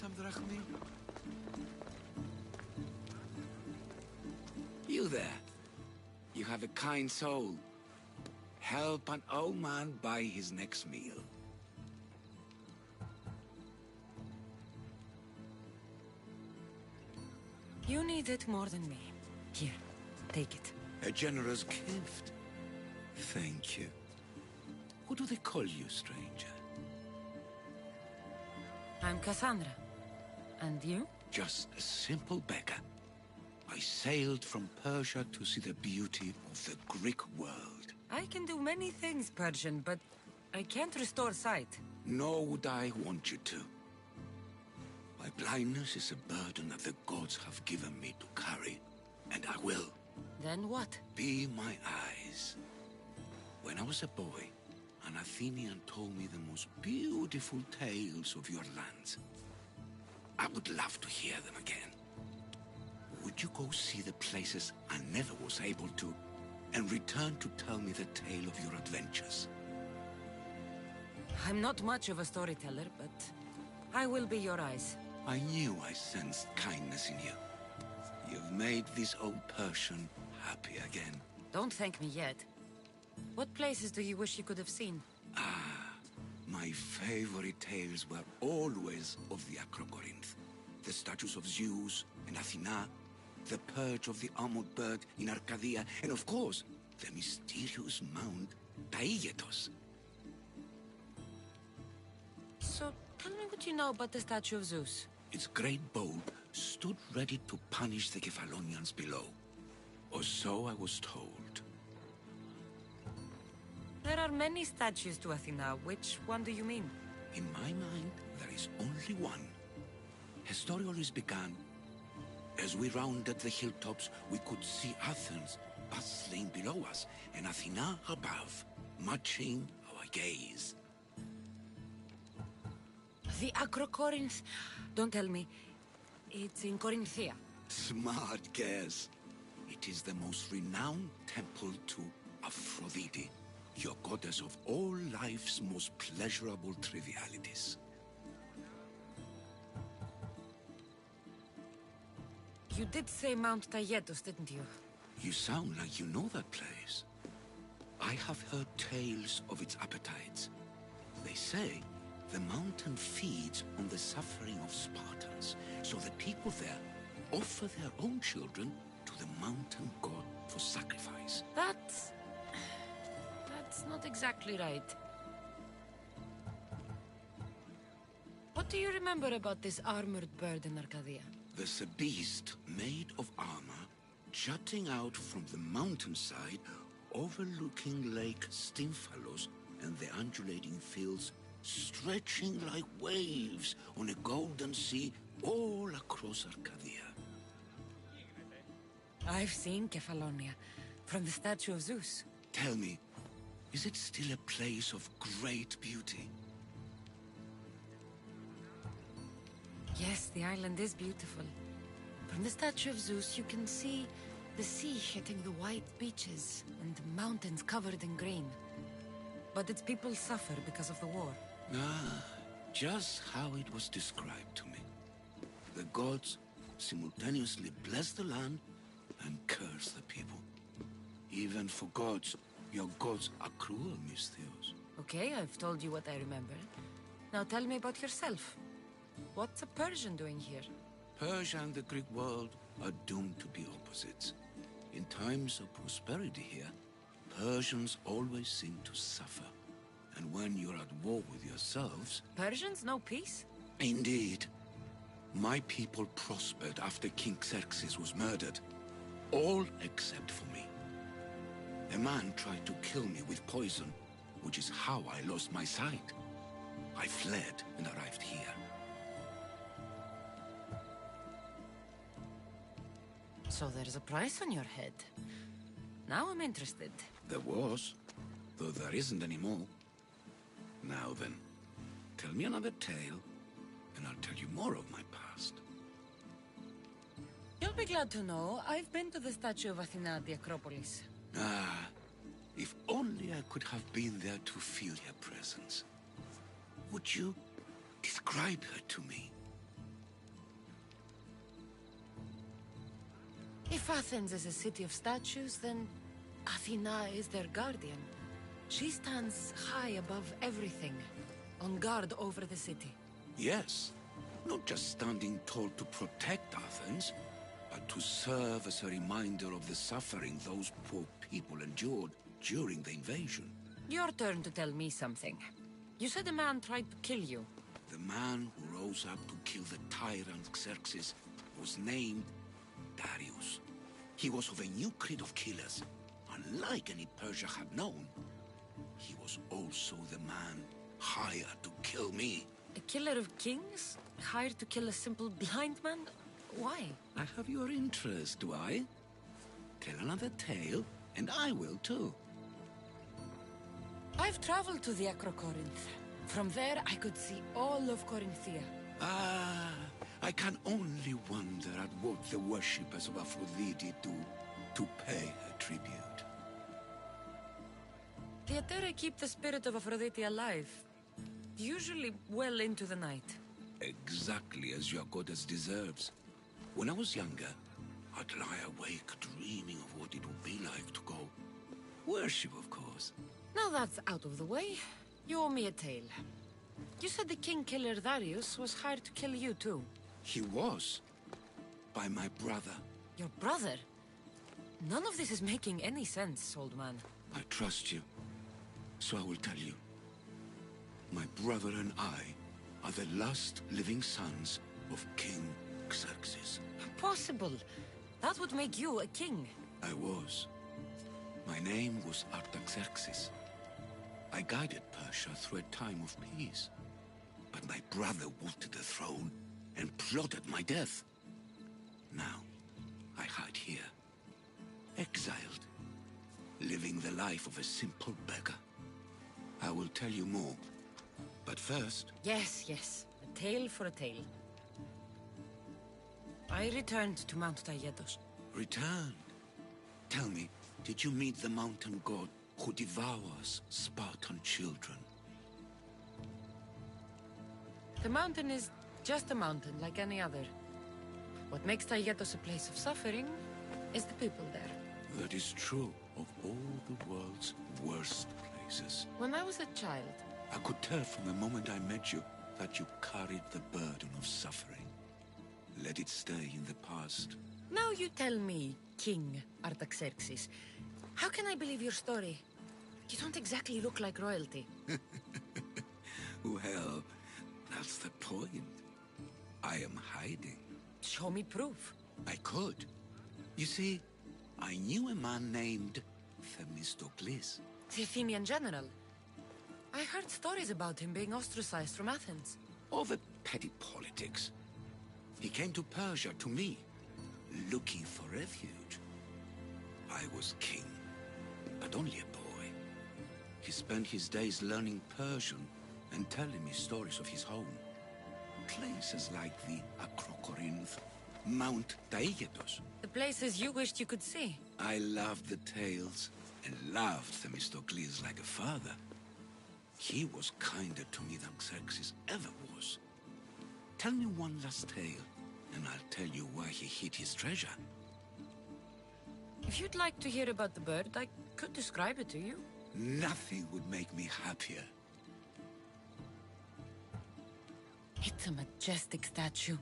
some drachmi? You there. You have a kind soul. Help an old man buy his next meal. You need it more than me. Here, take it. A generous gift. Thank you. What do they call you, stranger? I'm Cassandra. And you? Just a simple beggar. I sailed from Persia to see the beauty of the Greek world. I can do many things, Persian, but I can't restore sight. Nor would I want you to. My blindness is a burden that the gods have given me to carry, and I will. Then what? Be my eyes. When I was a boy, an Athenian told me the most beautiful tales of your lands. I would love to hear them again. Would you go see the places I never was able to, and return to tell me the tale of your adventures? I'm not much of a storyteller, but I will be your eyes. I knew I sensed kindness in you. You've made this old Persian happy again. Don't thank me yet. What places do you wish you could have seen? My favorite tales were always of the Acrocorinth. The statues of Zeus and Athena, the perch of the armored bird in Arcadia, and of course, the mysterious mound, Taigetos. So, tell me what you know about the statue of Zeus. Its great bow stood ready to punish the Kephalonians below. Or so I was told. There are many statues to Athena. Which one do you mean? In my mind, there is only one. Her story always began. As we rounded the hilltops, we could see Athens bustling below us, and Athena above, matching our gaze. The Acrocorinth. Don't tell me. It's in Corinthia. Smart guess. It is the most renowned temple to Aphrodite, your goddess of all life's most pleasurable trivialities. You did say Mount Taygetos, didn't you? You sound like you know that place. I have heard tales of its appetites. They say the mountain feeds on the suffering of Spartans, so the people there offer their own children to the mountain god for sacrifice. That's not exactly right. What do you remember about this armored bird in Arcadia? There's a beast made of armor jutting out from the mountainside, overlooking Lake Stymphalos and the undulating fields, stretching like waves on a golden sea all across Arcadia. I've seen Kephallonia from the statue of Zeus. Tell me, is it still a place of great beauty? Yes, the island is beautiful. From the statue of Zeus, you can see the sea hitting the white beaches and mountains covered in green. But its people suffer because of the war. Just how it was described to me. The gods simultaneously bless the land and curse the people. Even for gods, your gods are cruel, Misthios. Okay, I've told you what I remember. Now tell me about yourself. What's a Persian doing here? Persia and the Greek world are doomed to be opposites. In times of prosperity here, Persians always seem to suffer. And when you're at war with yourselves... Persians know peace? Indeed. My people prospered after King Xerxes was murdered. All except for me. A man tried to kill me with poison, which is how I lost my sight. I fled and arrived here. So there's a price on your head. Now I'm interested. There was, though there isn't anymore. Now then, tell me another tale, and I'll tell you more of my past. You'll be glad to know I've been to the statue of Athena at the Acropolis. If only I could have been there to feel her presence. Would you describe her to me? If Athens is a city of statues, then Athena is their guardian. She stands high above everything, on guard over the city. Yes, not just standing tall to protect Athens, but to serve as a reminder of the suffering those poor people endured during the invasion. Your turn to tell me something. You said a man tried to kill you. The man who rose up to kill the tyrant Xerxes was named Darius. He was of a new creed of killers, unlike any Persia had known. He was also the man hired to kill me. A killer of kings? Hired to kill a simple blind man? Why? I have your interest, do I? Tell another tale, and I will too. I've traveled to the Acrocorinth. From there, I could see all of Corinthia. Ah, I can only wonder at what the worshippers of Aphrodite do to pay her tribute. The Aether keep the spirit of Aphrodite alive, usually well into the night. Exactly as your goddess deserves. When I was younger, I'd lie awake dreaming of what it would be like to go. Worship, of course. Now that's out of the way, you owe me a tale. You said the king killer Darius was hired to kill you too. He was. By my brother. Your brother? None of this is making any sense, old man. I trust you, so I will tell you. My brother and I are the last living sons of King Xerxes. Impossible. That would make you a king. I was. My name was Artaxerxes. I guided Persia through a time of peace. But my brother wanted the throne and plotted my death. Now, I hide here, exiled, living the life of a simple beggar. I will tell you more, but first... Yes, yes. A tale for a tale. I returned to Mount Taygetos. Returned? Tell me, did you meet the mountain god who devours Spartan children? The mountain is just a mountain, like any other. What makes Taygetos a place of suffering is the people there. That is true of all the world's worst places. When I was a child... I could tell from the moment I met you that you carried the burden of suffering. Let it stay in the past. Now you tell me, King Artaxerxes, how can I believe your story? You don't exactly look like royalty. Well, that's the point. I am hiding. Show me proof. I could. You see, I knew a man named Themistocles. The Athenian general. I heard stories about him being ostracized from Athens. Over petty politics. He came to Persia, to me, looking for refuge. I was king, but only a boy. He spent his days learning Persian and telling me stories of his home. Places like the Acrocorinth, Mount Taygetos. The places you wished you could see. I loved the tales and loved Themistocles like a father. He was kinder to me than Xerxes ever was. Tell me one last tale, and I'll tell you why he hid his treasure. If you'd like to hear about the bird, I could describe it to you. Nothing would make me happier. It's a majestic statue,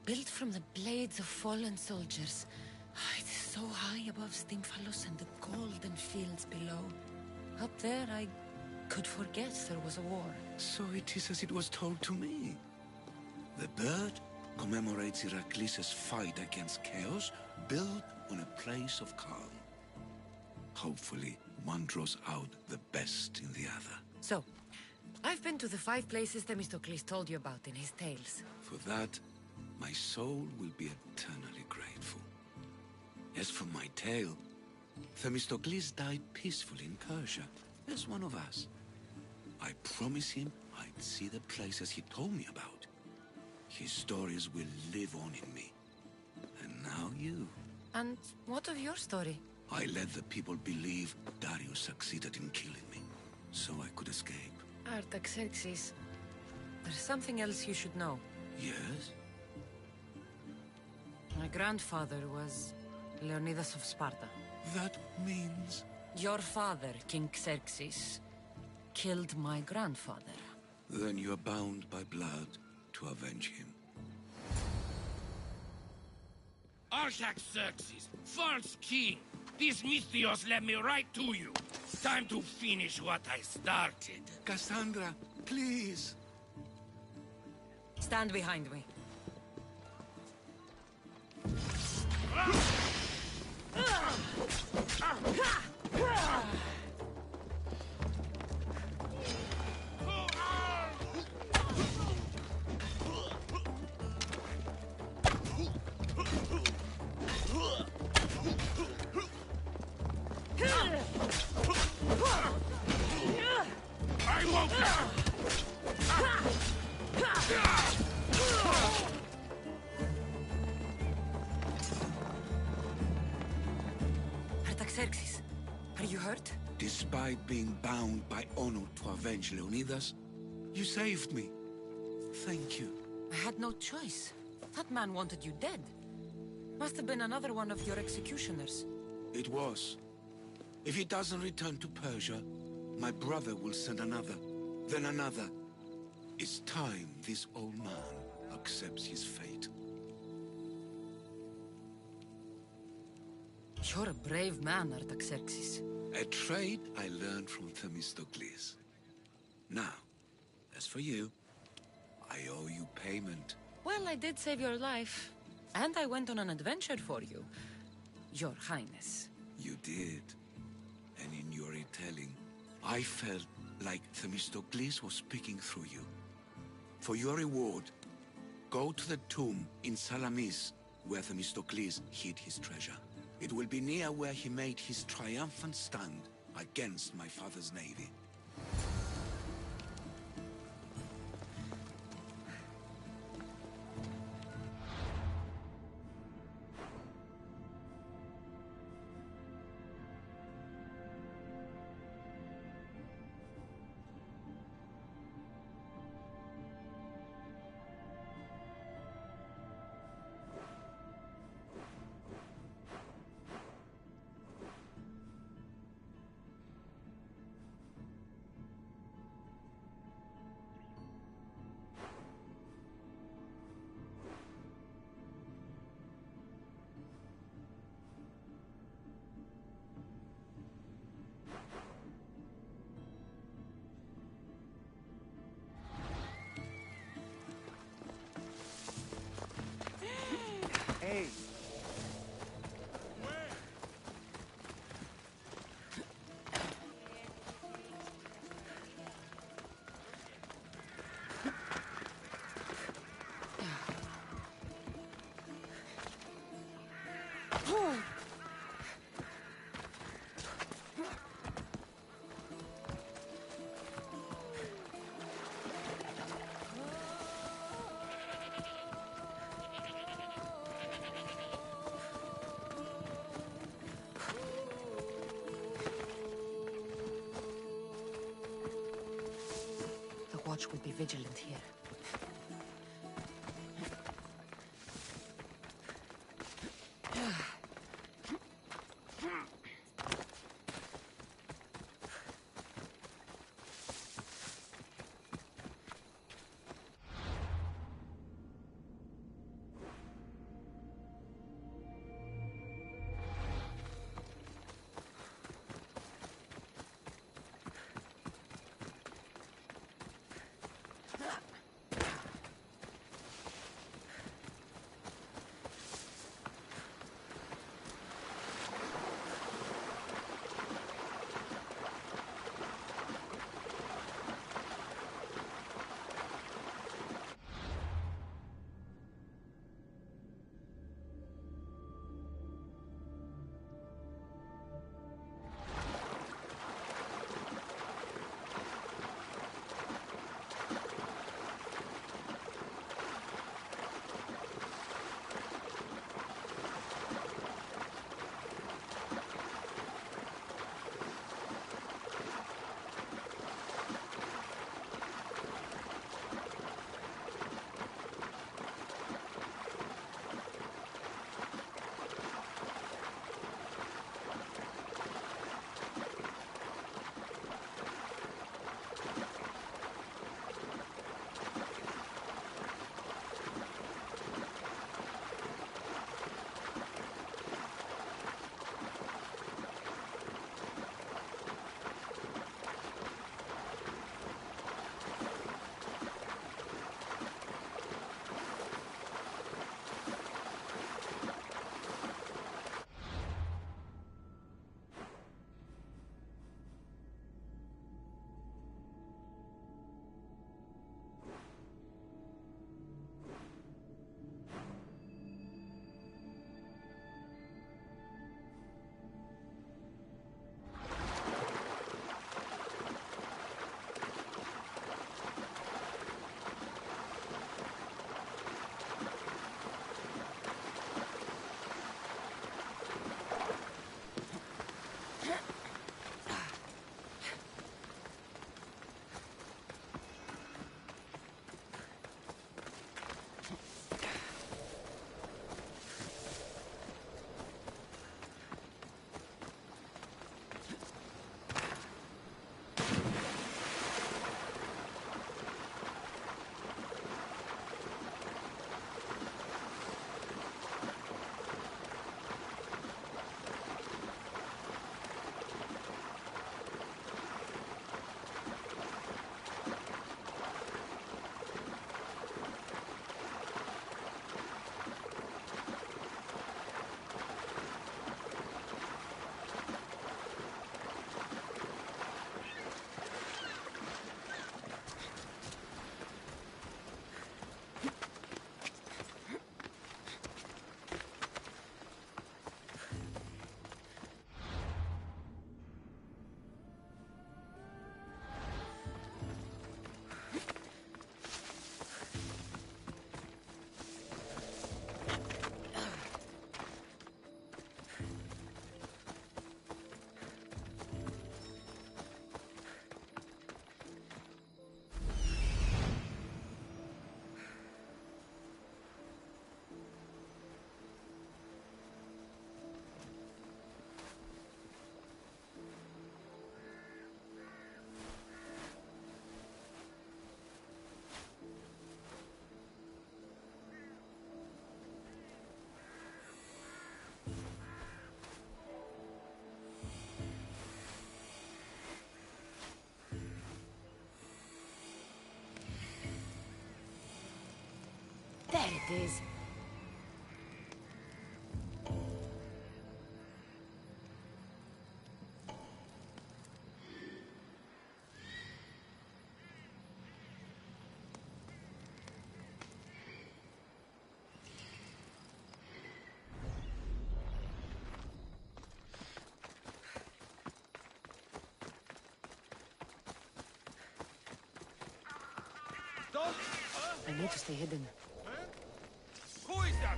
built from the blades of fallen soldiers. It is so high above Stymphalos and the golden fields below. Up there, I could forget there was a war. So it is as it was told to me. The bird commemorates Heracles' fight against chaos, built on a place of calm. Hopefully, one draws out the best in the other. So, I've been to the 5 places Themistocles told you about in his tales. For that, my soul will be eternally grateful. As for my tale, Themistocles died peacefully in Persia, as one of us. I promised him I'd see the places he told me about. His stories will live on in me. And now you. And what of your story? I let the people believe Darius succeeded in killing me, so I could escape. Artaxerxes, there's something else you should know. Yes? My grandfather was Leonidas of Sparta. That means... Your father, King Xerxes, killed my grandfather. Then you are bound by blood to avenge him. Artaxerxes, false king! These Mythios led me right to you. Time to finish what I started. Cassandra, please! Stand behind me. I won't now! Artaxerxes, are you hurt? Despite being bound by honor to avenge Leonidas, you saved me. Thank you. I had no choice. That man wanted you dead. Must have been another one of your executioners. It was. If he doesn't return to Persia, my brother will send another, then another. It's time this old man accepts his fate. You're a brave man, Artaxerxes. A trait I learned from Themistocles. Now, as for you, I owe you payment. Well, I did save your life. And I went on an adventure for you, Your Highness. You did. And in your retelling, I felt like Themistocles was speaking through you. For your reward, go to the tomb in Salamis, where Themistocles hid his treasure. It will be near where he made his triumphant stand against my father's navy. Hey. The watch will be vigilant here. There it is. I need to stay hidden. Who is that?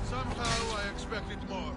Somehow I expected more.